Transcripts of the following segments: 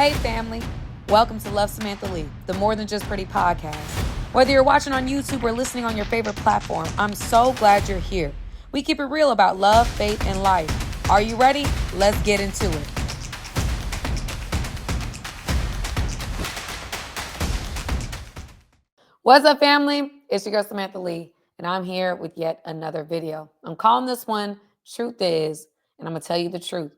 Hey family, welcome to Love Samantha Lee, the More Than Just Pretty podcast. Whether you're watching on YouTube or listening on your favorite platform, I'm so glad you're here. We keep it real about love, faith, and life. Are you ready? Let's get into it. What's up, family? It's your girl Samantha Lee, and I'm here with yet another video. I'm calling this one Truth Is, and I'm going to tell you the truth.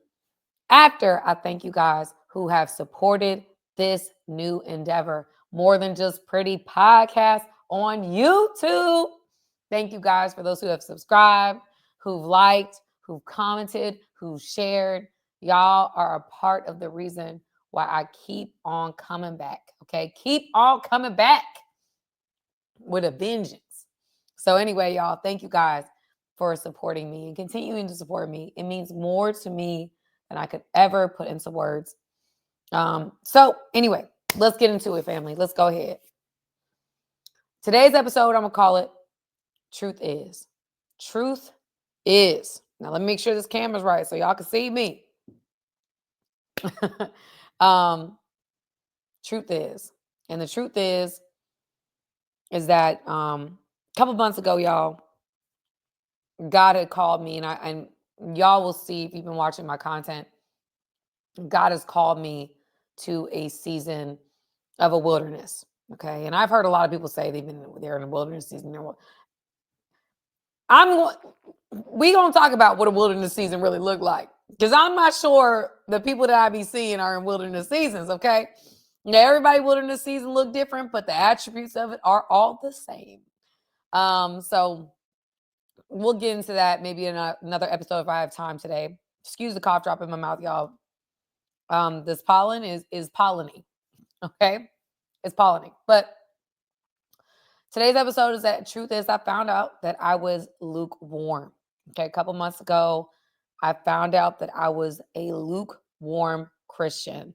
After I thank you guys who have supported this new endeavor, More Than Just Pretty podcast on YouTube. Thank you guys for those who have subscribed, who've liked, who've commented, who've shared. Y'all are a part of the reason why I keep on coming back. Okay, keep on coming back with a vengeance. So anyway, y'all, thank you guys for supporting me and continuing to support me. It means more to me than I could ever put into words. So anyway, let's get into it, family. Let's go ahead. Today's episode, I'm going to call it Truth Is. Truth Is. Now, let me make sure this camera's right so y'all can see me. Truth is. And the truth is that a couple months ago, y'all, God had called me, and y'all will see if you've been watching my content, God has called me to a season of a wilderness. Okay. And I've heard a lot of people say they're in a wilderness season. We're going to talk about what a wilderness season really look like, because I'm not sure the people that I be seeing are in wilderness seasons. Okay. Now, everybody wilderness season look different, but the attributes of it are all the same. So we'll get into that maybe in another episode if I have time today. Excuse the cough drop in my mouth, y'all. This pollen is pollinating. Okay. It's pollinating. But today's episode is that truth is I found out that I was lukewarm. Okay. A couple months ago, I found out that I was a lukewarm Christian.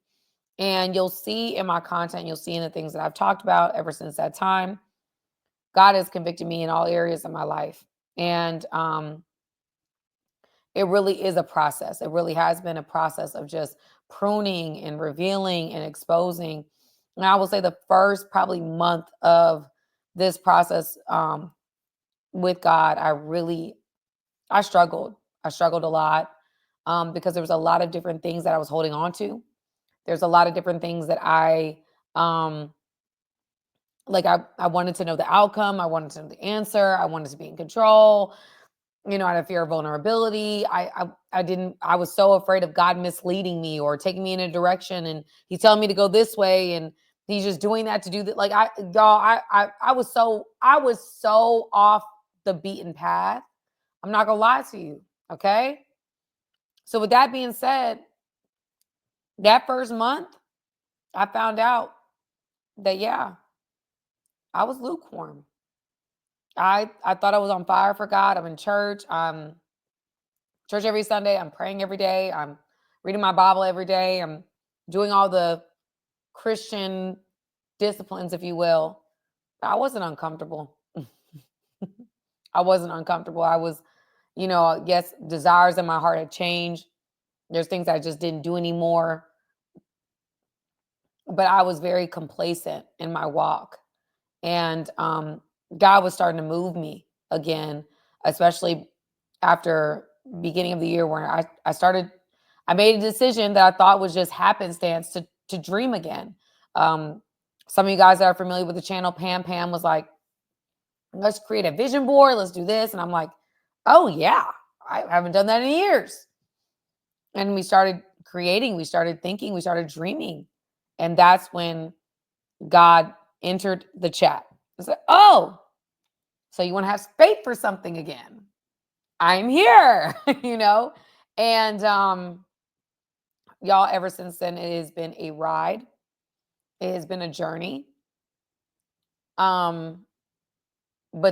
And you'll see in my content, you'll see in the things that I've talked about ever since that time, God has convicted me in all areas of my life. And it really is a process. It really has been a process of just pruning and revealing and exposing. And I will say the first probably month of this process with God, I struggled. I struggled a lot because there was a lot of different things that I was holding on to. There's a lot of different things that I wanted to know the outcome. I wanted to know the answer. I wanted to be in control. I had a fear of vulnerability. I was so afraid of God misleading me or taking me in a direction and he's telling me to go this way and he's just doing that to do that. Like I was so off the beaten path. I'm not gonna lie to you. Okay. So with that being said, that first month, I found out that, yeah, I was lukewarm. I thought I was on fire for God. I'm in church. I'm church every Sunday. I'm praying every day. I'm reading my Bible every day. I'm doing all the Christian disciplines, if you will. I wasn't uncomfortable. I wasn't uncomfortable. I was, yes, desires in my heart had changed. There's things I just didn't do anymore. But I was very complacent in my walk. And God was starting to move me again, especially after beginning of the year where I made a decision that I thought was just happenstance to dream again. Some of you guys that are familiar with the channel, Pam was like, let's create a vision board. Let's do this. And I'm like, oh yeah, I haven't done that in years. And we started creating, we started thinking, we started dreaming. And that's when God entered the chat. I said, oh, so you want to have faith for something again? I'm here, And y'all, ever since then, it has been a ride. It has been a journey. But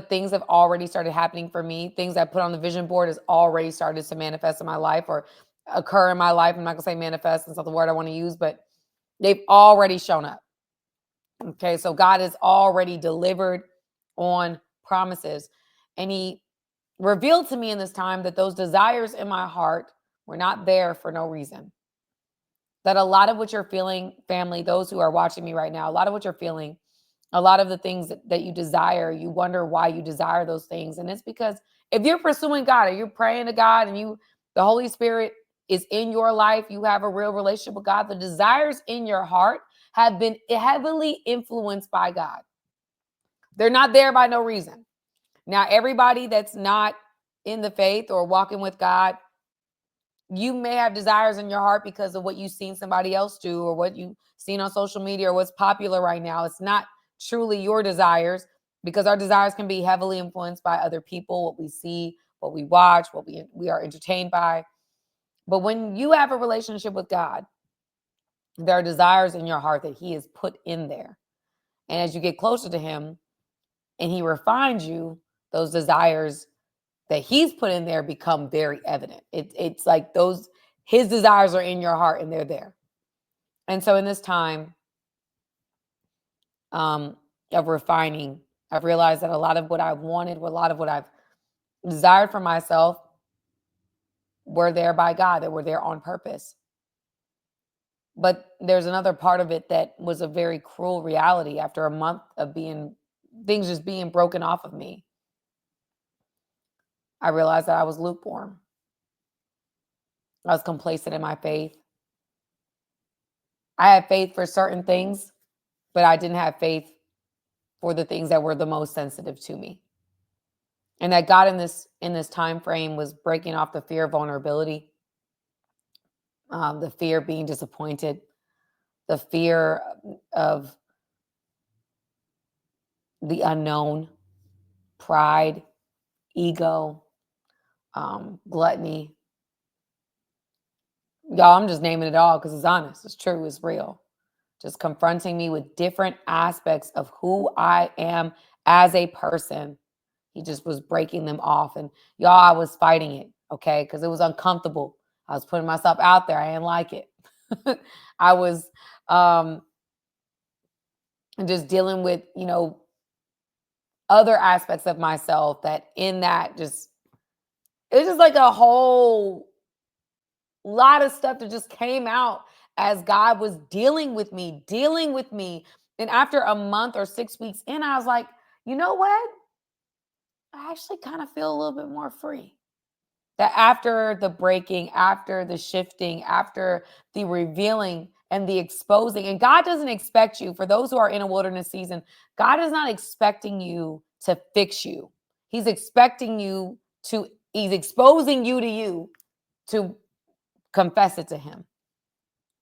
things have already started happening for me. Things I put on the vision board has already started to manifest in my life or occur in my life. I'm not going to say manifest. It's not the word I want to use, but they've already shown up. Okay, so God has already delivered on promises. And he revealed to me in this time that those desires in my heart were not there for no reason. that a lot of what you're feeling, family, those who are watching me right now, a lot of what you're feeling, a lot of the things that you desire, you wonder why you desire those things. And it's because if you're pursuing God or you're praying to God and the Holy Spirit is in your life, you have a real relationship with God, the desires in your heart have been heavily influenced by God. They're not there by no reason. Now, everybody that's not in the faith or walking with God, you may have desires in your heart because of what you've seen somebody else do or what you've seen on social media or what's popular right now. It's not truly your desires, because our desires can be heavily influenced by other people, what we see, what we watch, what we are entertained by. But when you have a relationship with God, there are desires in your heart that he has put in there. And as you get closer to him and he refines you, those desires that he's put in there become very evident. It's like his desires are in your heart and they're there. And so in this time of refining, I've realized that a lot of what I've wanted, a lot of what I've desired for myself were there by God, that were there on purpose. But there's another part of it that was a very cruel reality after a month of things just being broken off of me. I realized that I was lukewarm. I was complacent in my faith. I had faith for certain things, but I didn't have faith for the things that were the most sensitive to me. And that God in this time frame was breaking off the fear of vulnerability, the fear of being disappointed, the fear of the unknown, pride, ego, gluttony. Y'all, I'm just naming it all because it's honest, it's true, it's real. Just confronting me with different aspects of who I am as a person. He just was breaking them off. And y'all, I was fighting it, okay? Because it was uncomfortable. I was putting myself out there. I didn't like it. I was just dealing with, other aspects of myself that in that it's just like a whole lot of stuff that just came out as God was dealing with me. And after a month or 6 weeks in, I was like, you know what? I actually kind of feel a little bit more free. That after the breaking, after the shifting, after the revealing and the exposing, and God doesn't expect you, for those who are in a wilderness season, God is not expecting you to fix you. He's exposing you to you to confess it to him.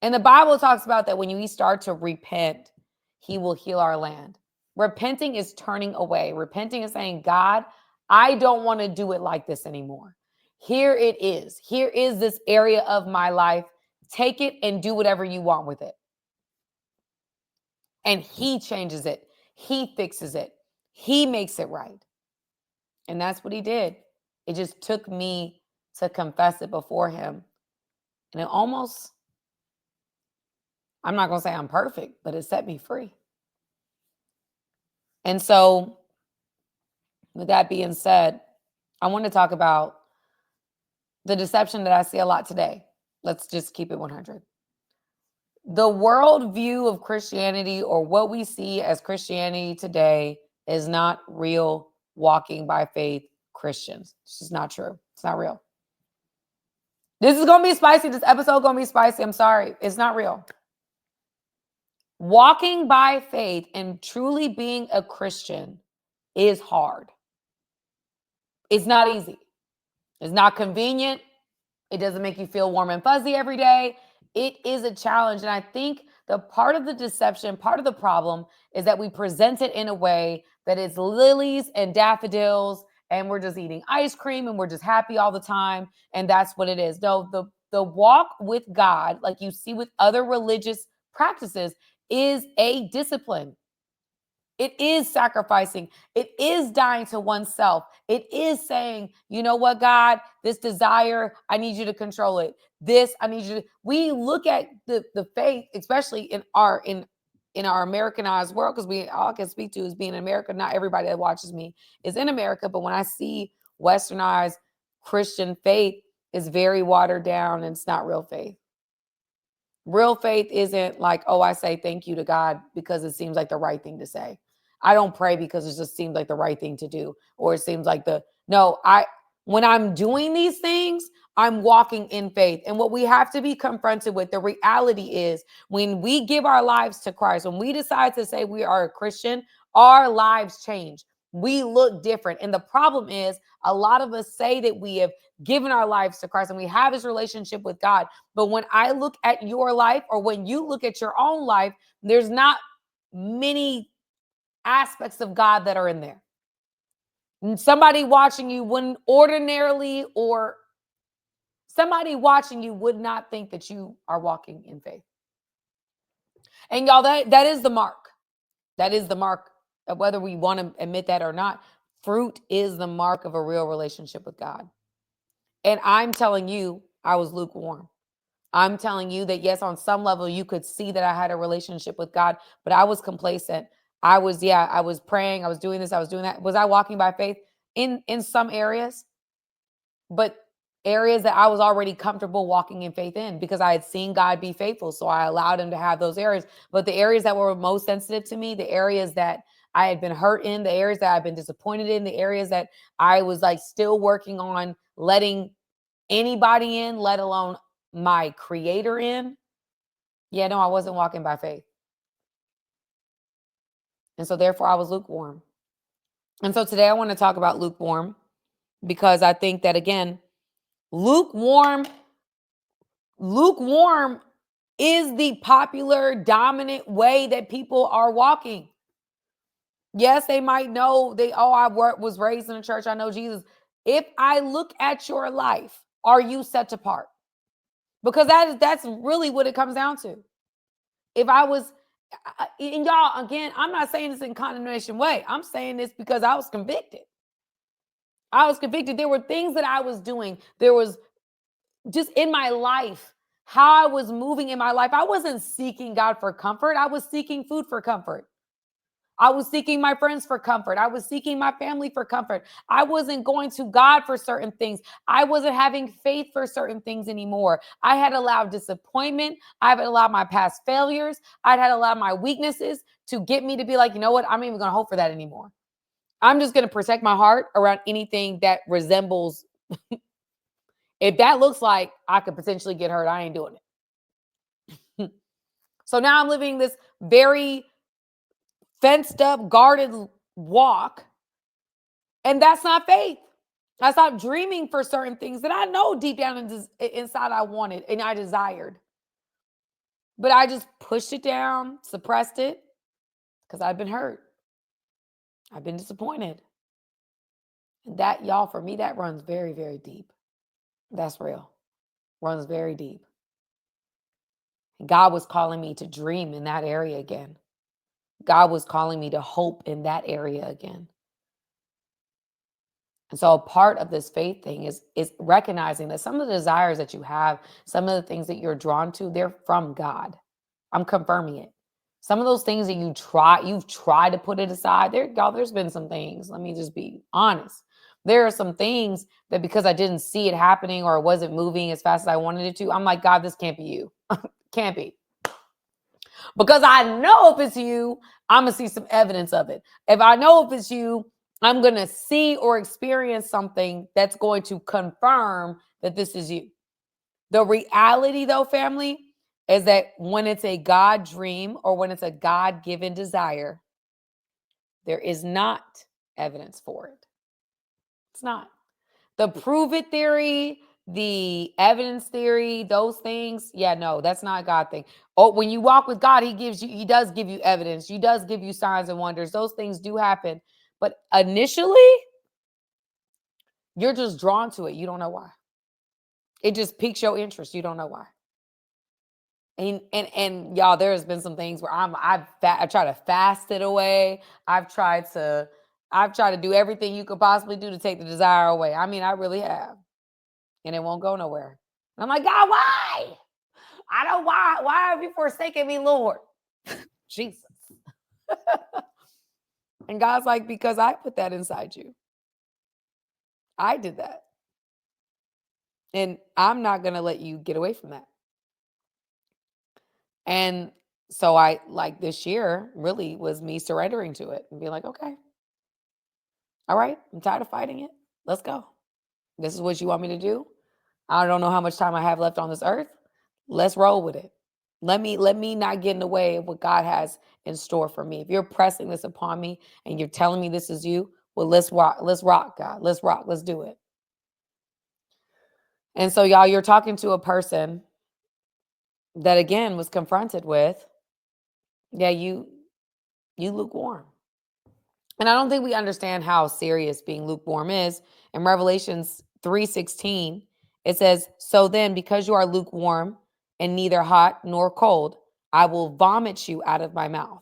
And the Bible talks about that when we start to repent, he will heal our land. Repenting is turning away. Repenting is saying, God, I don't want to do it like this anymore. Here it is. Here is this area of my life. Take it and do whatever you want with it. And he changes it. He fixes it. He makes it right. And that's what he did. It just took me to confess it before him. And it almost, I'm not going to say I'm perfect, but it set me free. And so, with that being said, I want to talk about the deception that I see a lot today. Let's just keep it 100. The worldview of Christianity, or what we see as Christianity today, is not real walking by faith Christians. It's just not true. It's not real. This is going to be spicy. This episode is going to be spicy. I'm sorry. It's not real. Walking by faith and truly being a Christian is hard. It's not easy. It's not convenient. It doesn't make you feel warm and fuzzy every day. It is a challenge. And I think the part of the deception, part of the problem is that we present it in a way that is lilies and daffodils, and we're just eating ice cream and we're just happy all the time. And that's what it is. No, the walk with God, like you see with other religious practices, is a discipline. It is sacrificing. It is dying to oneself. It is saying, you know what, God, this desire, I need you to control it. This, I need you to. We look at the faith, especially in our Americanized world, because all I can speak to is being in America. Not everybody that watches me is in America, but when I see westernized Christian faith, is very watered down and it's not real faith. Real faith isn't like, oh, I say thank you to God because it seems like the right thing to say. I don't pray because it just seems like the right thing to do, or it seems like no, when I'm doing these things, I'm walking in faith. And what we have to be confronted with, the reality is when we give our lives to Christ, when we decide to say we are a Christian, our lives change. We look different. And the problem is a lot of us say that we have given our lives to Christ and we have this relationship with God. But when I look at your life, or when you look at your own life, there's not many aspects of God that are in there. And somebody watching you wouldn't ordinarily, or somebody watching you would not think that you are walking in faith. And y'all, that is the mark. That is the mark of whether we want to admit that or not. Fruit is the mark of a real relationship with God. And I'm telling you, I was lukewarm. I'm telling you that, yes, on some level, you could see that I had a relationship with God, but I was complacent. I was praying. I was doing this. I was doing that. Was I walking by faith? In some areas, but areas that I was already comfortable walking in faith in because I had seen God be faithful. So I allowed him to have those areas. But the areas that were most sensitive to me, the areas that I had been hurt in, the areas that I've been disappointed in, the areas that I was like still working on letting anybody in, let alone my creator in. Yeah, no, I wasn't walking by faith. And so therefore I was lukewarm. And so today I want to talk about lukewarm because I think that, again, lukewarm is the popular dominant way that people are walking. Yes, they might know I was raised in a church. I know Jesus. If I look at your life, are you set apart? Because that's really what it comes down to. If I was, and y'all, again, I'm not saying this in condemnation way. I'm saying this because I was convicted. I was convicted. There were things that I was doing. There was just in my life, how I was moving in my life. I wasn't seeking God for comfort. I was seeking food for comfort. I was seeking my friends for comfort. I was seeking my family for comfort. I wasn't going to God for certain things. I wasn't having faith for certain things anymore. I had allowed disappointment. I had allowed my past failures. I had allowed my weaknesses to get me to be like, you know what? I'm not even going to hope for that anymore. I'm just going to protect my heart around anything that resembles. If that looks like I could potentially get hurt, I ain't doing it. So now I'm living this very fenced up, guarded walk. And that's not faith. I stopped dreaming for certain things that I know deep down inside I wanted and I desired. But I just pushed it down, suppressed it, because I've been hurt. I've been disappointed. And that, y'all, for me, that runs very, very deep. That's real. Runs very deep. And God was calling me to dream in that area again. God was calling me to hope in that area again. And so a part of this faith thing is recognizing that some of the desires that you have, some of the things that you're drawn to, they're from God. I'm confirming it. Some of those things that you've tried to put it aside. There's been some things. Let me just be honest. There are some things that because I didn't see it happening or it wasn't moving as fast as I wanted it to, I'm like, God, this can't be you. Can't be. Because I know if it's you, I'm going to see some evidence of it. If I know if it's you, I'm going to see or experience something that's going to confirm that this is you. The reality, though, family, is that when it's a God dream or when it's a God-given desire, there is not evidence for it. It's not. The prove it theory, the evidence theory, those things, yeah, no, that's not a God thing. Oh, when you walk with God, he does give you evidence. He does give you signs and wonders. Those things do happen. But initially, you're just drawn to it. You don't know why. It just piques your interest. You don't know why. And y'all, there has been some things where I try to fast it away. I've tried to do everything you could possibly do to take the desire away. I mean, I really have. And it won't go nowhere. And I'm like, God, why? I don't why have you forsaken me, Lord? Jesus. And God's like, because I put that inside you. I did that. And I'm not going to let you get away from that. And so I like this year really was me surrendering to it and being like, okay, all right, I'm tired of fighting it. Let's go. This is what you want me to do. I don't know how much time I have left on this earth. Let's roll with it. Let me not get in the way of what God has in store for me. If you're pressing this upon me and you're telling me this is you, well, let's rock, God. Let's rock. Let's do it. And so, y'all, you're talking to a person that again was confronted with, yeah, you lukewarm. And I don't think we understand how serious being lukewarm is. In Revelations 3:16, it says, "So then, because you are lukewarm and neither hot nor cold, I will vomit you out of my mouth."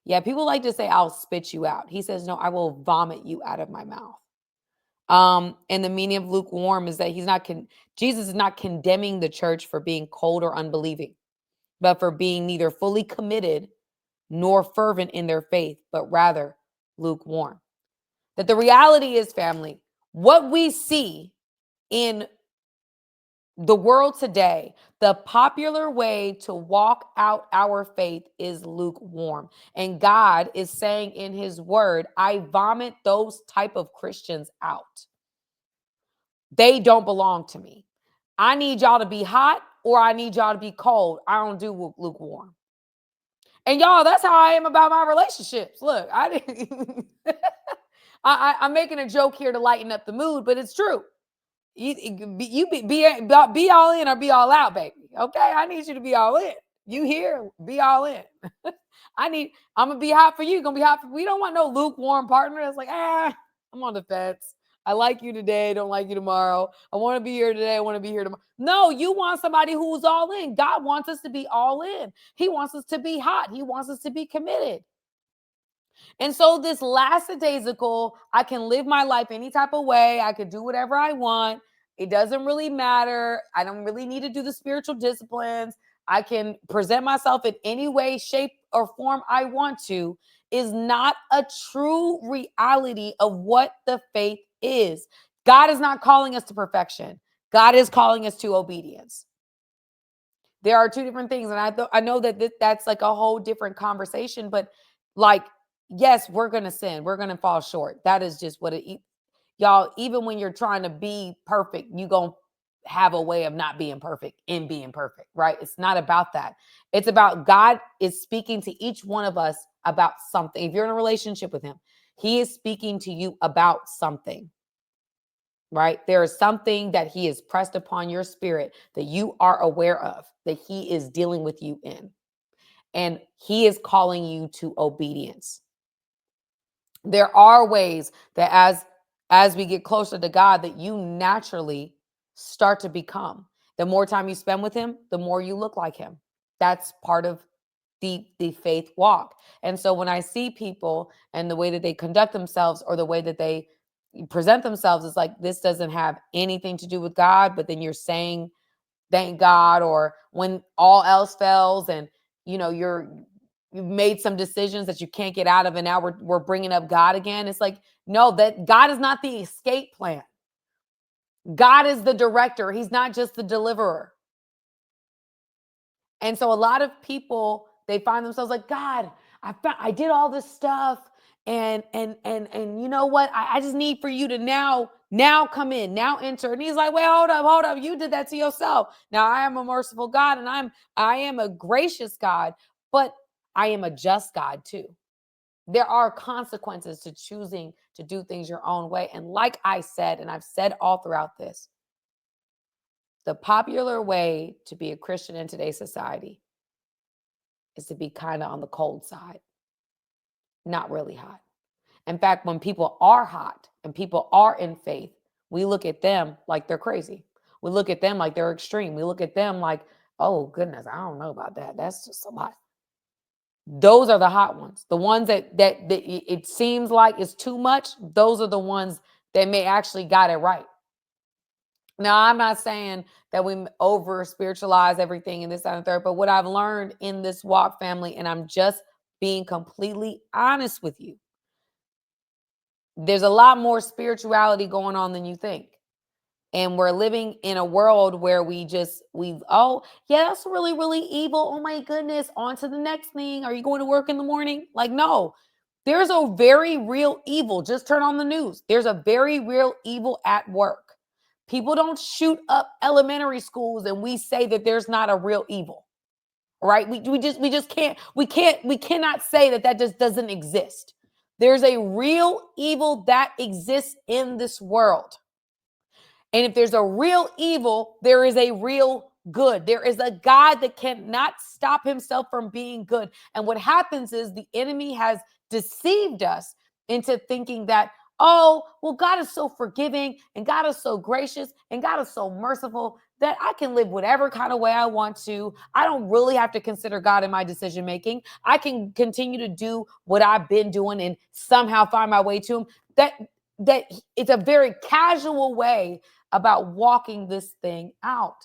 Yeah, people like to say, "I'll spit you out." He says, "No, I will vomit you out of my mouth." And the meaning of lukewarm is that Jesus is not condemning the church for being cold or unbelieving, but for being neither fully committed nor fervent in their faith, but rather lukewarm. That the reality is, family, what we see in the world today, the popular way to walk out our faith is lukewarm. And God is saying in his word, I vomit those type of Christians out. They don't belong to me. I need y'all to be hot or I need y'all to be cold. I don't do lukewarm. And y'all, that's how I am about my relationships. Look, I didn't I'm making a joke here to lighten up the mood, but it's true. Be all in or be all out, baby. Okay, I need you to be all in. You here? Be all in. I'm gonna be hot for you. You're gonna be hot for. We don't want no lukewarm partner that's like, I'm on the fence. I like you today, don't like you tomorrow. I want to be here today, I want to be here tomorrow. No, you want somebody who's all in. God wants us to be all in. He wants us to be hot. He wants us to be committed. And so this lackadaisical, I can live my life any type of way. I can do whatever I want. It doesn't really matter. I don't really need to do the spiritual disciplines. I can present myself in any way, shape, or form I want to, is not a true reality of what the faith is. God is not calling us to perfection. God is calling us to obedience. There are two different things. And I know that that's like a whole different conversation, but like, yes, we're going to sin. We're going to fall short. That is just what y'all, even when you're trying to be perfect, you going to have a way of not being perfect in being perfect, right? It's not about that. It's about God is speaking to each one of us about something. If you're in a relationship with him, he is speaking to you about something. Right? There is something that he has pressed upon your spirit that you are aware of, that he is dealing with you in. And he is calling you to obedience. There are ways that as we get closer to God, that you naturally start to become. The more time you spend with him, the more you look like him. That's part of the faith walk. And so when I see people and the way that they conduct themselves or the way that they present themselves, it's like, this doesn't have anything to do with God, but then you're saying thank God, or when all else fails and you've made some decisions that you can't get out of, and now we're bringing up God again. It's like, no, that God is not the escape plan. God is the director. He's not just the deliverer. And so a lot of people, they find themselves like, God, I did all this stuff, and you know what? I just need for you to now come in, now enter. And he's like, wait, hold up. You did that to yourself. Now I am a merciful God, and I am a gracious God, but I am a just God too. There are consequences to choosing to do things your own way. And like I said, and I've said all throughout this, the popular way to be a Christian in today's society is to be kind of on the cold side, not really hot. In fact, when people are hot and people are in faith, we look at them like they're crazy. We look at them like they're extreme. We look at them like, oh, goodness, I don't know about that. That's just a lot. Those are the hot ones. The ones that it seems like is too much. Those are the ones that may actually got it right. Now, I'm not saying that we over spiritualize everything in this and third, but what I've learned in this walk, family, and I'm just being completely honest with you, there's a lot more spirituality going on than you think. And we're living in a world where oh, yeah, that's really, really evil. Oh my goodness. On to the next thing. Are you going to work in the morning? Like, no, there's a very real evil. Just turn on the news. There's a very real evil at work. People don't shoot up elementary schools and we say that there's not a real evil, right? We cannot say that just doesn't exist. There's a real evil that exists in this world. And if there's a real evil, there is a real good. There is a God that cannot stop himself from being good. And what happens is the enemy has deceived us into thinking that, oh, well, God is so forgiving and God is so gracious and God is so merciful that I can live whatever kind of way I want to. I don't really have to consider God in my decision making. I can continue to do what I've been doing and somehow find my way to him. That it's a very casual way about walking this thing out.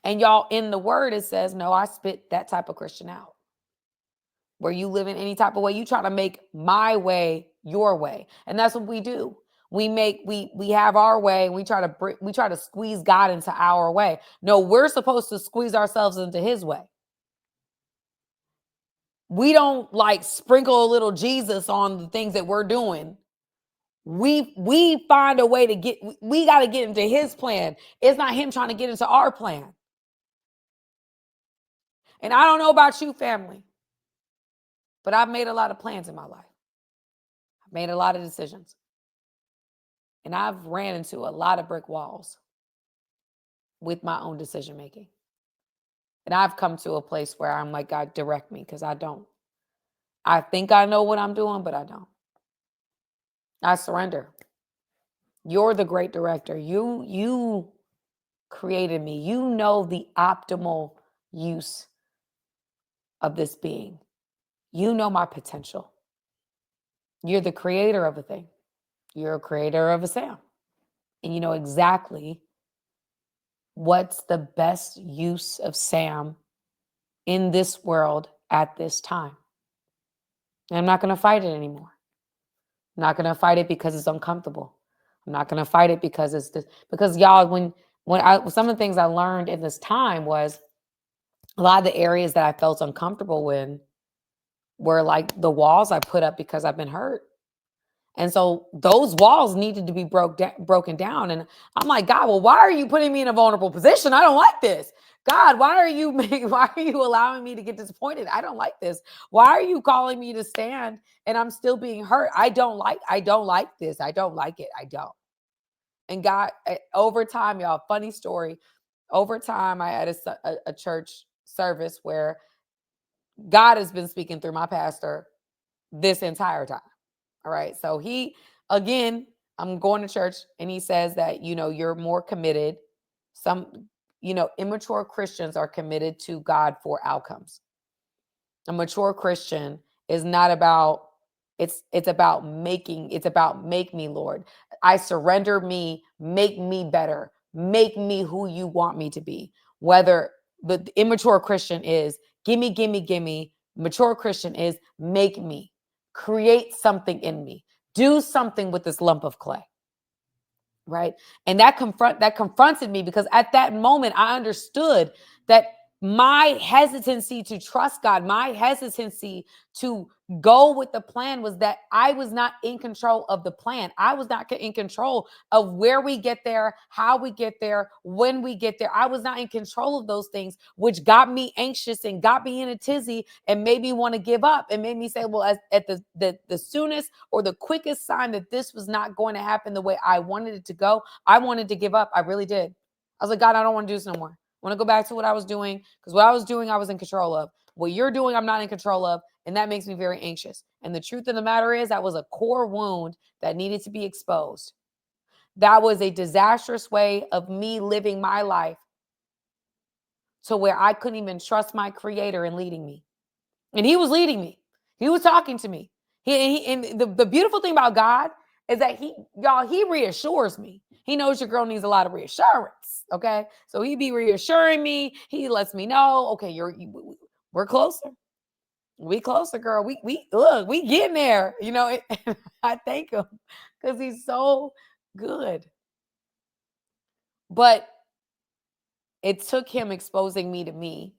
And y'all, in the word, it says, no, I spit that type of Christian out. Where you live in any type of way, you try to make my way your way. And that's what we do. We have our way and we try to squeeze God into our way. No, we're supposed to squeeze ourselves into his way. We don't like sprinkle a little Jesus on the things that we're doing. We find a way to we got to get into his plan. It's not him trying to get into our plan. And I don't know about you, family, but I've made a lot of plans in my life. I've made a lot of decisions. And I've ran into a lot of brick walls with my own decision making. And I've come to a place where I'm like, God, direct me, because I don't. I think I know what I'm doing, but I don't. I surrender. You're the great director. You created me. You know the optimal use of this being. You know my potential. You're the creator of a thing. You're a creator of a Sam. And you know exactly what's the best use of Sam in this world at this time. And I'm not going to fight it anymore. I'm not going to fight it because it's uncomfortable. I'm not going to fight it because it's this. Because y'all, some of the things I learned in this time was a lot of the areas that I felt uncomfortable in were like the walls I put up because I've been hurt. And so those walls needed to be broken down. And I'm like, God, well, why are you putting me in a vulnerable position? I don't like this. God, why are you allowing me to get disappointed? I don't like this. Why are you calling me to stand and I'm still being hurt? I don't like this. I don't like it. I don't. And God, over time, y'all, funny story. Over time, I had a church service where God has been speaking through my pastor this entire time. All right. So I'm going to church and he says that, you're more committed. Some, immature Christians are committed to God for outcomes. A mature Christian is not about, it's about make me, Lord. I surrender me, make me better, make me who you want me to be. Whether the immature Christian is gimme. Mature Christian is make me. Create something in me. Do something with this lump of clay. Right? And that confronted me, because at that moment I understood that my hesitancy to trust God, my hesitancy to go with the plan, was that I was not in control of the plan. I was not in control of where we get there, how we get there, when we get there. I was not in control of those things, which got me anxious and got me in a tizzy and made me want to give up and made me say, well, at the soonest or the quickest sign that this was not going to happen the way I wanted it to go, I wanted to give up. I really did. I was like, God, I don't want to do this no more. I want to go back to what I was doing, because what I was doing, I was in control of. What you're doing, I'm not in control of. And that makes me very anxious. And the truth of the matter is, that was a core wound that needed to be exposed. That was a disastrous way of me living my life to where I couldn't even trust my creator in leading me. And he was leading me. He was talking to me. And the beautiful thing about God is that he reassures me. He knows your girl needs a lot of reassurance. Okay. So he be reassuring me. He lets me know, okay, we're closer. We closer, girl. We look, we getting there. I thank him because he's so good. But it took him exposing me to me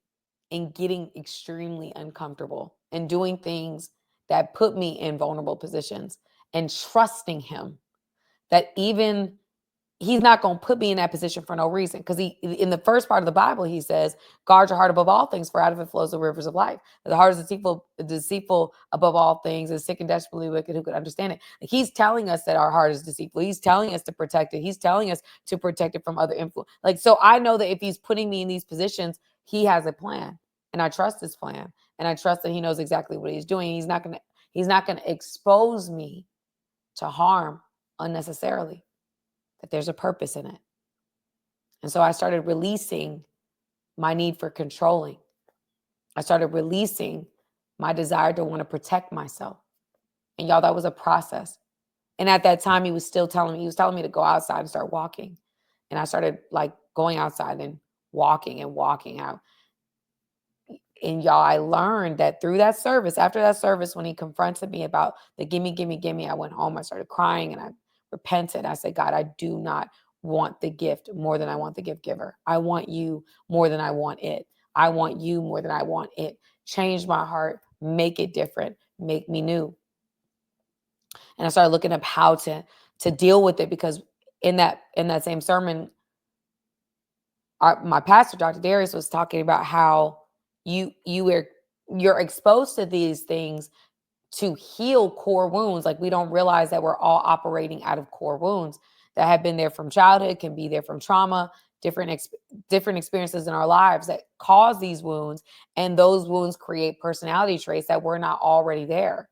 and getting extremely uncomfortable and doing things that put me in vulnerable positions and trusting him that even he's not going to put me in that position for no reason. Because in the first part of the Bible, he says, guard your heart above all things, for out of it flows the rivers of life. The heart is deceitful above all things, is sick and desperately wicked. Who could understand it? Like, he's telling us that our heart is deceitful. He's telling us to protect it. He's telling us to protect it from other influence. Like, so I know that if he's putting me in these positions, he has a plan, and I trust his plan, and I trust that he knows exactly what he's doing. He's not going to expose me to harm unnecessarily. That there's a purpose in it. And so I started releasing my need for controlling. I started releasing my desire to want to protect myself. And y'all, that was a process. And at that time, he was telling me to go outside and start walking. And I started like going outside and walking out. And y'all, I learned that through that service, after that service, when he confronted me about the gimme, I went home, I started crying and I repented. I said, God, I do not want the gift more than I want the gift giver. I want you more than I want it. I want you more than I want it. Change my heart, make it different, make me new. And I started looking up how to deal with it, because in that same sermon, my pastor, Dr. Darius, was talking about how you're exposed to these things to heal core wounds. Like, we don't realize that we're all operating out of core wounds that have been there from childhood, can be there from trauma, different experiences in our lives that cause these wounds. And those wounds create personality traits that were not already there.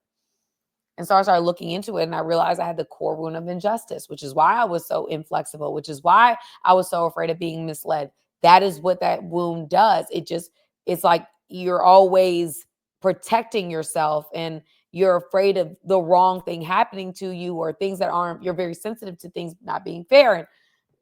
And so I started looking into it, and I realized I had the core wound of injustice, which is why I was so inflexible, which is why I was so afraid of being misled. That is what that wound does. It's like you're always protecting yourself, and you're afraid of the wrong thing happening to you, or things that aren't, you're very sensitive to things not being fair. And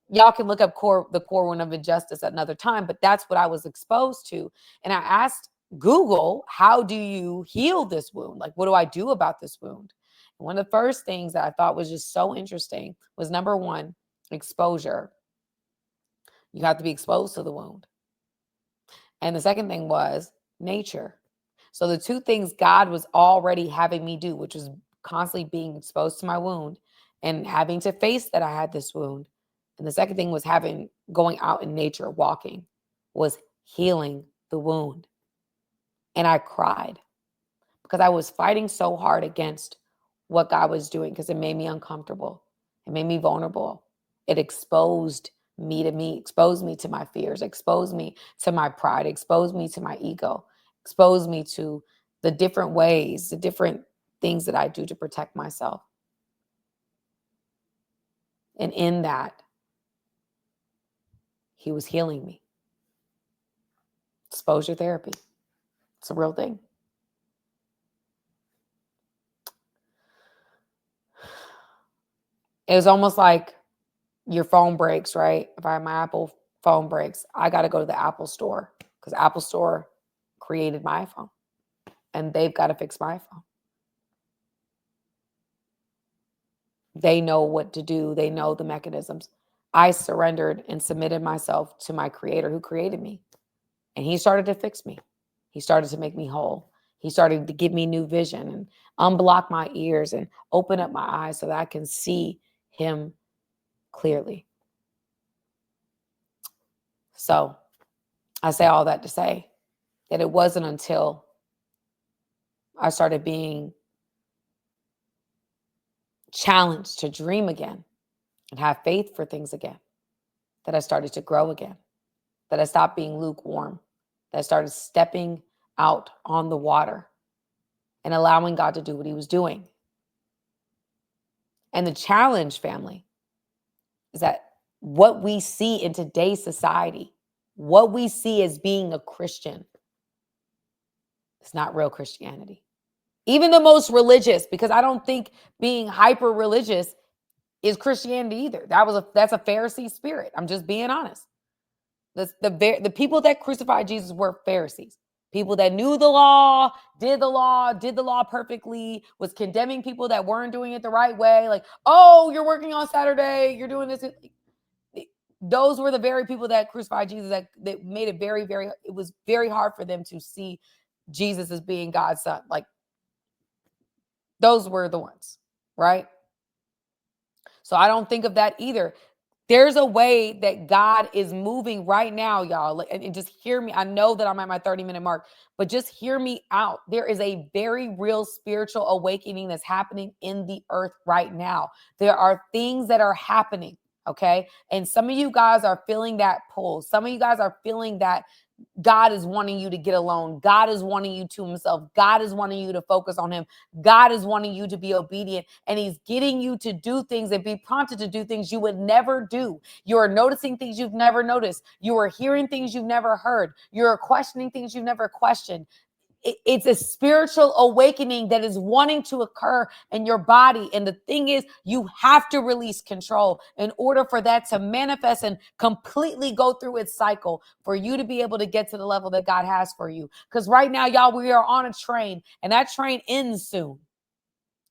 y'all can look up the core wound of injustice at another time, but that's what I was exposed to. And I asked Google, how do you heal this wound? Like, what do I do about this wound? And one of the first things that I thought was just so interesting was, number one, exposure. You have to be exposed to the wound. And the second thing was nature. So the two things God was already having me do, which was constantly being exposed to my wound and having to face that I had this wound. And the second thing was going out in nature, walking, was healing the wound. And I cried because I was fighting so hard against what God was doing, because it made me uncomfortable. It made me vulnerable. It exposed me to me, exposed me to my fears, exposed me to my pride, exposed me to my ego, exposed me to the different ways, the different things that I do to protect myself. And in that, he was healing me. Exposure therapy. It's a real thing. It was almost like your phone breaks, right? If my Apple phone breaks, I got to go to the Apple store, because Apple store created my iPhone, and they've got to fix my iPhone. They know what to do. They know the mechanisms. I surrendered and submitted myself to my creator who created me. And he started to fix me. He started to make me whole. He started to give me new vision and unblock my ears and open up my eyes so that I can see him clearly. So I say all that to say that it wasn't until I started being challenged to dream again and have faith for things again that I started to grow again, that I stopped being lukewarm, that I started stepping out on the water and allowing God to do what he was doing. And the challenge, family, is that what we see in today's society, what we see as being a Christian, is not real Christianity. Even the most religious, because I don't think being hyper religious is Christianity either. That's a Pharisee spirit. I'm just being honest. The people that crucified Jesus were Pharisees. People that knew the law, did the law perfectly, was condemning people that weren't doing it the right way. Like, oh, you're working on Saturday, you're doing this. Those were the very people that crucified Jesus, that made it it was very hard for them to see Jesus as being God's son. Like, those were the ones, right? So I don't think of that either. There's a way that God is moving right now, y'all. And just hear me. I know that I'm at my 30-minute mark, but just hear me out. There is a very real spiritual awakening that's happening in the earth right now. There are things that are happening, okay? And some of you guys are feeling that pull. Some of you guys are feeling that God is wanting you to get alone. God is wanting you to himself. God is wanting you to focus on him. God is wanting you to be obedient. And he's getting you to do things and be prompted to do things you would never do. You are noticing things you've never noticed. You are hearing things you've never heard. You're questioning things you've never questioned. It's a spiritual awakening that is wanting to occur in your body. And the thing is, you have to release control in order for that to manifest and completely go through its cycle for you to be able to get to the level that God has for you. Because right now, y'all, we are on a train, and that train ends soon,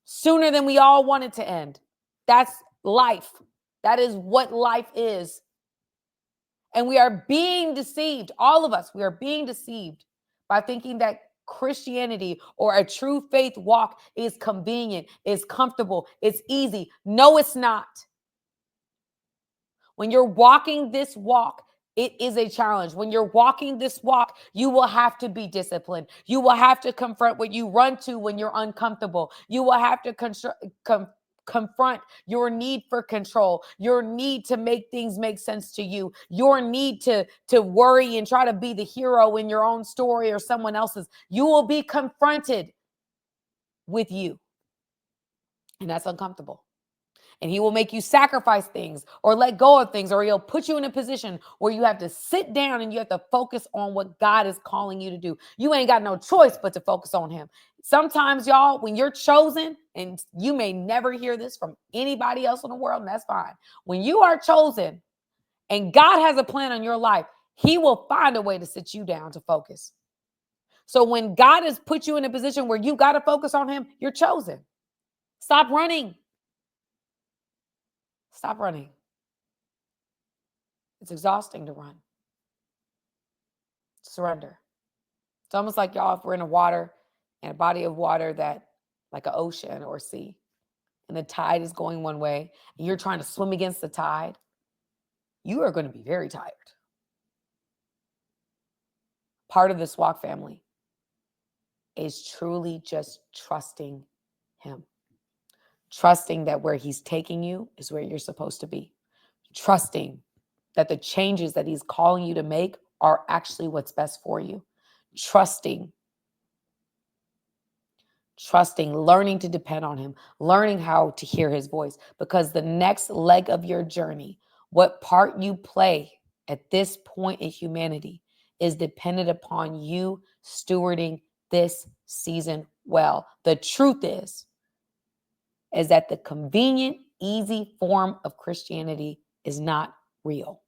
sooner than we all want it to end. That's life. That is what life is. And we are being deceived. All of us, we are being deceived by thinking that Christianity or a true faith walk is convenient, is comfortable, it's easy. No, it's not. When you're walking this walk, it is a challenge. When you're walking this walk, you will have to be disciplined. You will have to confront what you run to when you're uncomfortable. You will have to confront your need for control, your need to make things make sense to you, your need to worry and try to be the hero in your own story or someone else's. You will be confronted with you. And that's uncomfortable. And he will make you sacrifice things or let go of things, or he'll put you in a position where you have to sit down and you have to focus on what God is calling you to do. You ain't got no choice but to focus on him. Sometimes, y'all, when you're chosen, and you may never hear this from anybody else in the world, and that's fine. When you are chosen and God has a plan on your life, he will find a way to sit you down to focus. So when God has put you in a position where you got to focus on him, you're chosen. Stop running. Stop running. It's exhausting to run. Surrender. It's almost like, y'all, if we're in a body of water that, like an ocean or sea, and the tide is going one way, and you're trying to swim against the tide, you are going to be very tired. Part of this walk, family, is truly just trusting him. Trusting that where he's taking you is where you're supposed to be. Trusting that the changes that he's calling you to make are actually what's best for you. Trusting, learning to depend on him, learning how to hear his voice, because the next leg of your journey, what part you play at this point in humanity, is dependent upon you stewarding this season well. The truth is that the convenient, easy form of Christianity is not real.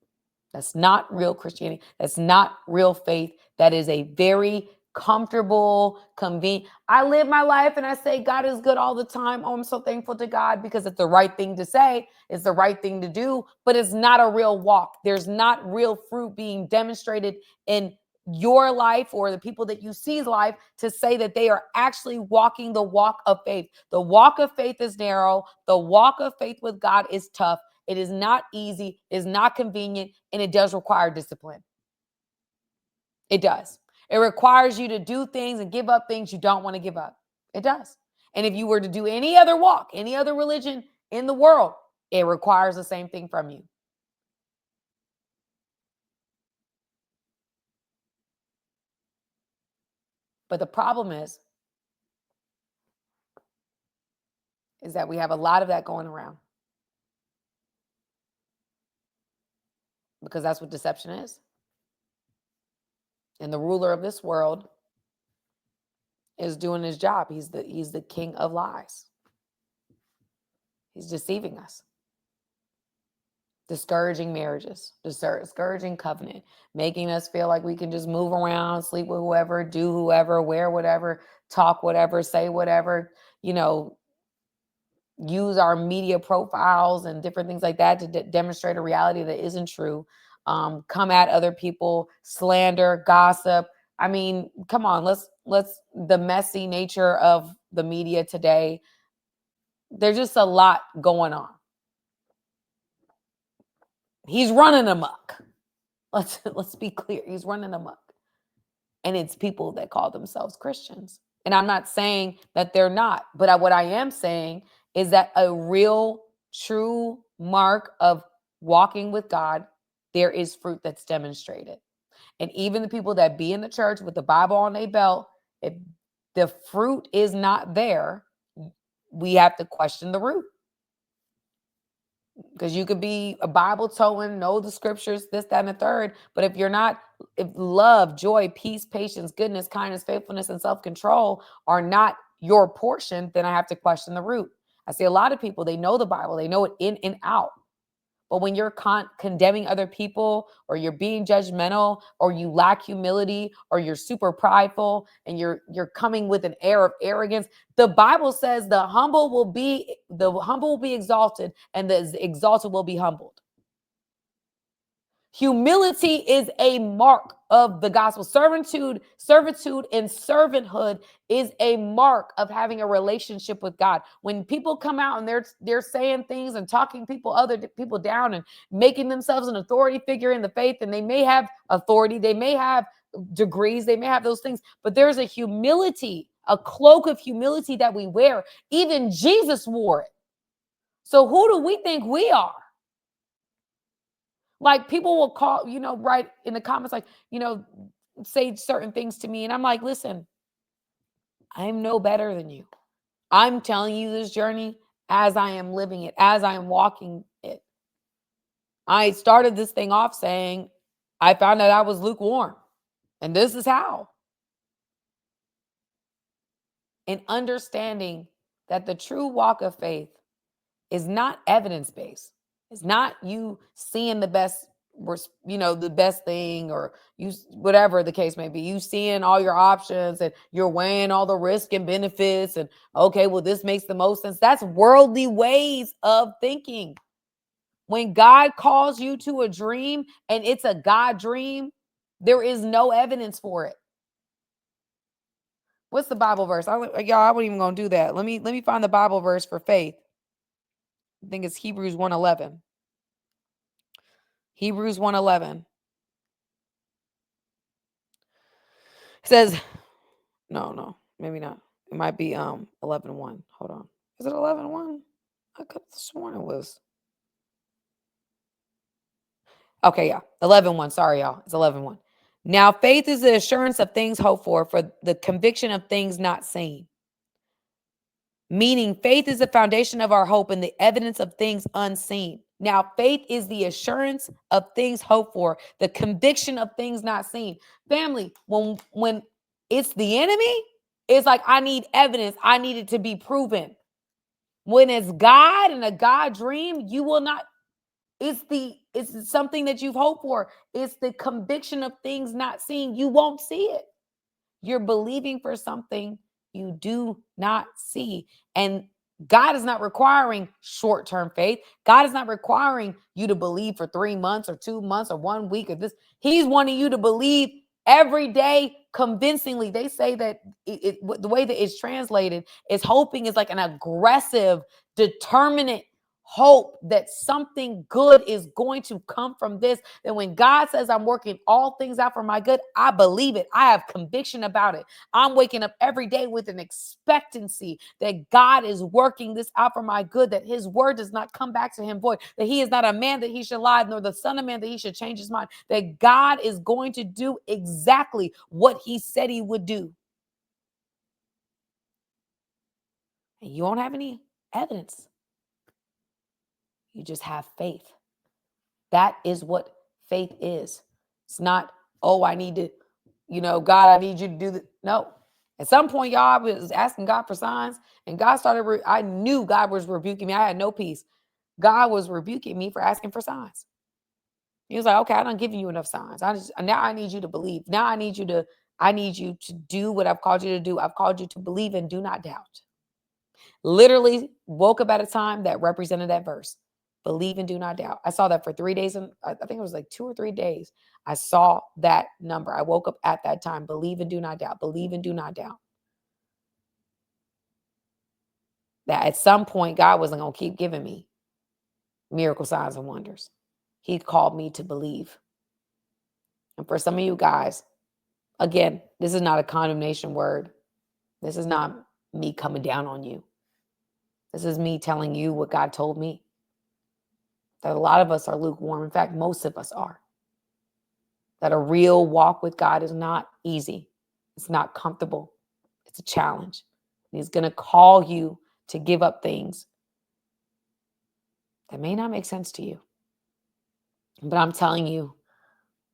That's not real Christianity. That's not real faith. That is a very comfortable, convenient. I live my life and I say God is good all the time. Oh, I'm so thankful to God, because it's the right thing to say. It's the right thing to do, but it's not a real walk. There's not real fruit being demonstrated in your life or the people that you see's life to say that they are actually walking the walk of faith. The walk of faith is narrow. The walk of faith with God is tough. It is not easy, it is not convenient, and it does require discipline. It does. It requires you to do things and give up things you don't want to give up. It does. And if you were to do any other walk, any other religion in the world, it requires the same thing from you. But the problem is that we have a lot of that going around, because that's what deception is. And the ruler of this world is doing his job. He's the king of lies. He's deceiving us. discouraging marriages, discouraging covenant, making us feel like we can just move around, sleep with whoever, do whoever, wear whatever, talk whatever, say whatever, use our media profiles and different things like that to demonstrate a reality that isn't true. Come at other people, slander, gossip. I mean, come on, let's the messy nature of the media today. There's just a lot going on. He's running amok. Let's be clear. He's running amok. And it's people that call themselves Christians. And I'm not saying that they're not, but what I am saying is that a real, true mark of walking with God, there is fruit that's demonstrated. And even the people that be in the church with the Bible on their belt, if the fruit is not there, we have to question the root. Because you could be a Bible towing, know the scriptures, this, that, and the third. But if love, joy, peace, patience, goodness, kindness, faithfulness, and self-control are not your portion, then I have to question the root. I see a lot of people, they know the Bible, they know it in and out. But when you're condemning other people, or you're being judgmental, or you lack humility, or you're super prideful, and you're coming with an air of arrogance, the Bible says the humble will be exalted, and the exalted will be humbled. Humility is a mark of the gospel. Servitude and servanthood is a mark of having a relationship with God. When people come out and they're saying things and talking other people down and making themselves an authority figure in the faith, and they may have authority, they may have degrees, they may have those things, but there's a humility, a cloak of humility that we wear. Even Jesus wore it. So who do we think we are? Like, people will call, write in the comments, like, say certain things to me. And I'm like, listen, I'm no better than you. I'm telling you this journey as I am living it, as I am walking it. I started this thing off saying, I found out I was lukewarm. And this is how. And understanding that the true walk of faith is not evidence-based. It's not you seeing the best, the best thing, or you, whatever the case may be, you seeing all your options and you're weighing all the risk and benefits, and okay, well, this makes the most sense. That's worldly ways of thinking. When God calls you to a dream and it's a God dream, there is no evidence for it. What's the Bible verse? I wasn't even gonna do that. Let me find the Bible verse for faith. I think it's Hebrews 1:11. Hebrews 1:11 says, no, maybe not. It might be 11:1. Hold on. Is it 11:1? I could have sworn it was. Okay, yeah. 11:1. Sorry, y'all. It's 11:1. Now, faith is the assurance of things hoped for the conviction of things not seen. Meaning, faith is the foundation of our hope and the evidence of things unseen. Now, faith is the assurance of things hoped for, the conviction of things not seen. Family, when it's the enemy, it's like, I need evidence. I need it to be proven. When it's God and a God dream, you will not. It's something that you've hoped for. It's the conviction of things not seen. You won't see it. You're believing for something you do not see. And God is not requiring short-term faith. God is not requiring you to believe for 3 months or 2 months or 1 week or this. He's wanting you to believe every day convincingly. They say that the way that it's translated is hoping is like an aggressive, determinate hope that something good is going to come from this. That when God says I'm working all things out for my good, I believe it. I have conviction about it. I'm waking up every day with an expectancy that God is working this out for my good, that his word does not come back to him void, that he is not a man that he should lie, nor the son of man that he should change his mind, that God is going to do exactly what he said he would do. And you won't have any evidence. You just have faith. That is what faith is. It's not, oh, I need to, God, I need you to do that. No. At some point, y'all, I was asking God for signs, and God started, I knew God was rebuking me. I had no peace. God was rebuking me for asking for signs. He was like, okay, I don't give you enough signs. Now I need you to believe. Now I need you to do what I've called you to do. I've called you to believe and do not doubt. Literally woke up at a time that represented that verse. Believe and do not doubt. I saw that for 3 days. And I think it was like 2 or 3 days. I saw that number. I woke up at that time. Believe and do not doubt. Believe and do not doubt. That at some point, God wasn't going to keep giving me miracle signs and wonders. He called me to believe. And for some of you guys, again, this is not a condemnation word. This is not me coming down on you. This is me telling you what God told me. That a lot of us are lukewarm. In fact, most of us are. That a real walk with God is not easy. It's not comfortable. It's a challenge. He's going to call you to give up things that may not make sense to you. But I'm telling you,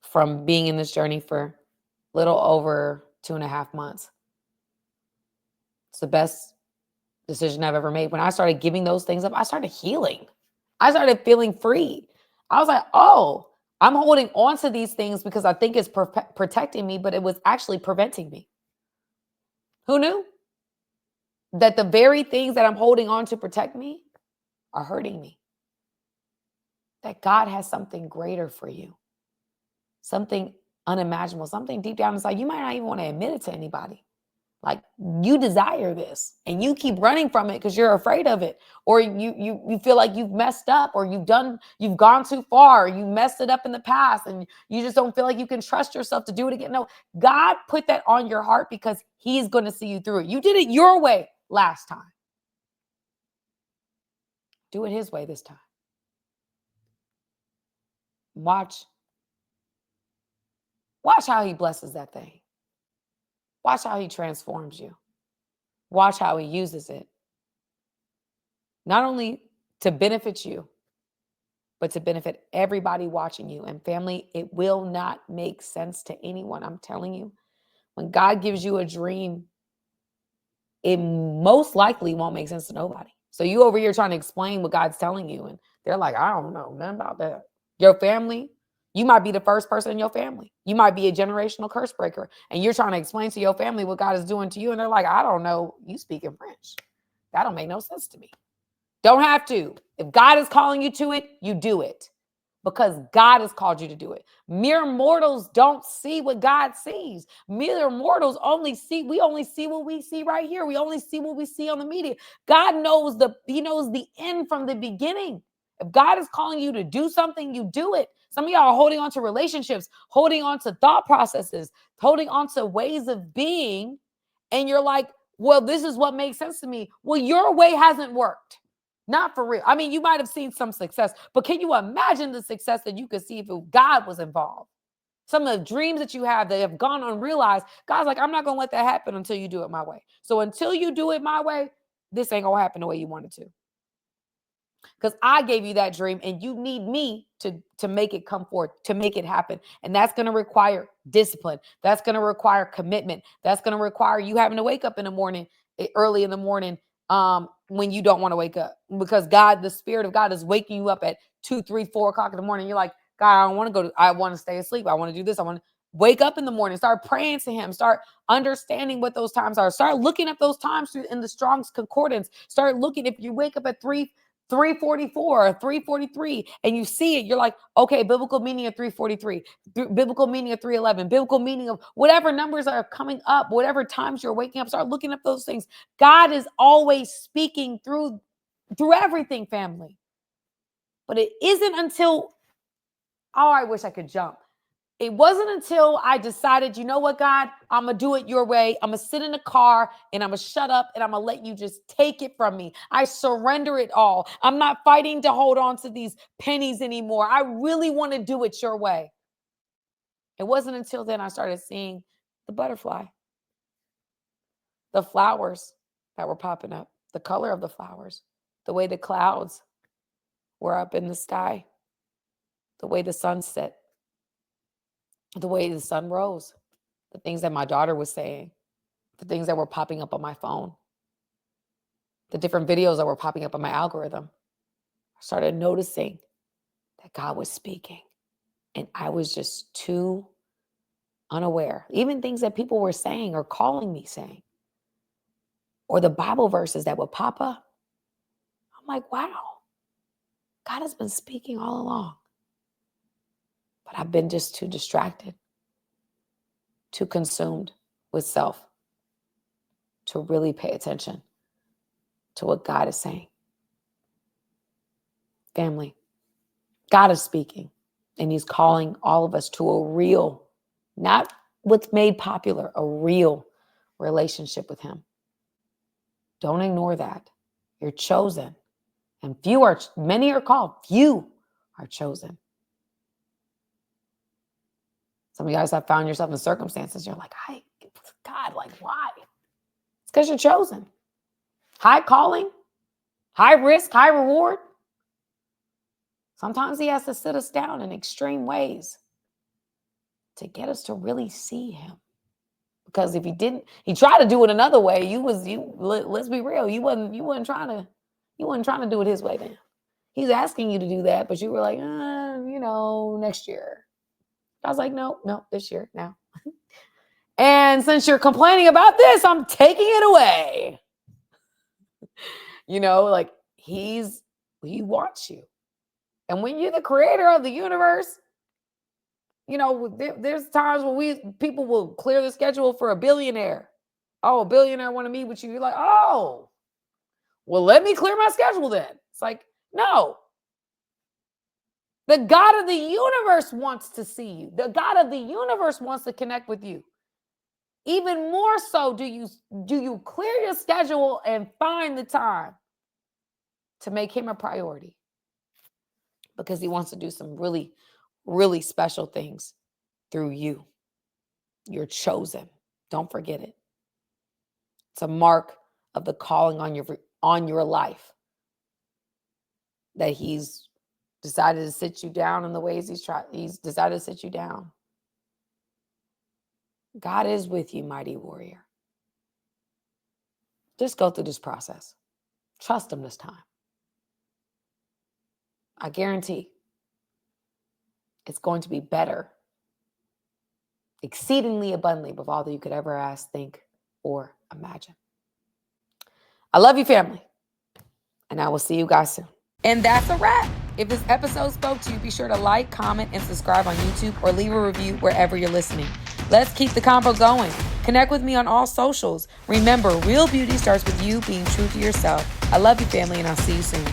from being in this journey for a little over 2.5 months, it's the best decision I've ever made. When I started giving those things up, I started healing. I started feeling free. I was like, oh, I'm holding on to these things because I think it's protecting me, but it was actually preventing me. Who knew? That the very things that I'm holding on to protect me are hurting me. That God has something greater for you. Something unimaginable, something deep down inside. You might not even want to admit it to anybody. Like, you desire this and you keep running from it because you're afraid of it, or you feel like you've messed up, or you've gone too far, you messed it up in the past and you just don't feel like you can trust yourself to do it again. No, God put that on your heart because he's going to see you through it. You did it your way last time. Do it his way this time. Watch how he blesses that thing. Watch how he transforms you. Watch how he uses it. Not only to benefit you, but to benefit everybody watching you. And family, it will not make sense to anyone. I'm telling you, when God gives you a dream, it most likely won't make sense to nobody. So you over here trying to explain what God's telling you, and they're like, I don't know nothing about that. Your family, you might be the first person in your family. You might be a generational curse breaker, and you're trying to explain to your family what God is doing to you, and they're like, I don't know. You speak in French. That don't make no sense to me. Don't have to. If God is calling you to it, you do it. Because God has called you to do it. Mere mortals don't see what God sees. Mere mortals only see what we see right here. We only see what we see on the media. God knows he knows the end from the beginning. If God is calling you to do something, you do it. Some of y'all are holding on to relationships, holding on to thought processes, holding on to ways of being. And you're like, well, this is what makes sense to me. Well, your way hasn't worked. Not for real. I mean, you might have seen some success, but can you imagine the success that you could see if God was involved? Some of the dreams that you have that have gone unrealized, God's like, I'm not going to let that happen until you do it my way. So until you do it my way, this ain't going to happen the way you want it to. Because I gave you that dream and you need me to make it come forth, to make it happen. And that's going to require discipline. That's going to require commitment. That's going to require you having to wake up in the morning, early in the morning, when you don't want to wake up, because God, the Spirit of God is waking you up at 2, 3, 4 o'clock in the morning. You're like, God, I don't want to go. I want to stay asleep. I want to do this. I want to wake up in the morning, start praying to him, start understanding what those times are, start looking at those times in the Strong's Concordance, start looking. If you wake up at 344 or 343 and you see it, you're like, okay, biblical meaning of 343, biblical meaning of 311, biblical meaning of whatever numbers are coming up, whatever times you're waking up, start looking up those things. God is always speaking through everything, family. But it isn't until, oh, I wish I could jump. It wasn't until I decided, you know what, God, I'm going to do it your way. I'm going to sit in the car and I'm going to shut up and I'm going to let you just take it from me. I surrender it all. I'm not fighting to hold on to these pennies anymore. I really want to do it your way. It wasn't until then I started seeing the butterfly, the flowers that were popping up, the color of the flowers, the way the clouds were up in the sky, the way the sun set, the way the sun rose, the things that my daughter was saying, the things that were popping up on my phone, the different videos that were popping up on my algorithm. I started noticing that God was speaking. And I was just too unaware. Even things that people were saying or calling me saying, or the Bible verses that would pop up. I'm like, wow, God has been speaking all along. But I've been just too distracted, too consumed with self to really pay attention to what God is saying. Family, God is speaking, and he's calling all of us to a real, not what's made popular, a real relationship with him. Don't ignore that. You're chosen. And many are called, few are chosen. Some of you guys have found yourself in circumstances, you're like, God, like, why? It's because you're chosen. High calling, high risk, high reward. Sometimes he has to sit us down in extreme ways to get us to really see him. Because if he didn't, he tried to do it another way. Let's be real. You wasn't trying to do it his way then. He's asking you to do that, but you were like, next year. I was like, no, this year now. And since you're complaining about this, I'm taking it away. Like he wants you. And when you're the creator of the universe, there's times when people will clear the schedule for a billionaire. Oh, a billionaire want to meet with you. You're like, oh, well, let me clear my schedule then. It's like, no. The God of the universe wants to see you. The God of the universe wants to connect with you. Even more so, do you clear your schedule and find the time to make him a priority? Because he wants to do some really, really special things through you. You're chosen. Don't forget it. It's a mark of the calling on your life that he's decided to sit you down in the ways he's decided to sit you down. God is with you, mighty warrior. Just go through this process. Trust him this time. I guarantee it's going to be better, exceedingly abundantly above all that you could ever ask, think, or imagine. I love you, family. And I will see you guys soon. And that's a wrap. If this episode spoke to you, be sure to like, comment, and subscribe on YouTube or leave a review wherever you're listening. Let's keep the convo going. Connect with me on all socials. Remember, real beauty starts with you being true to yourself. I love you, family, and I'll see you soon.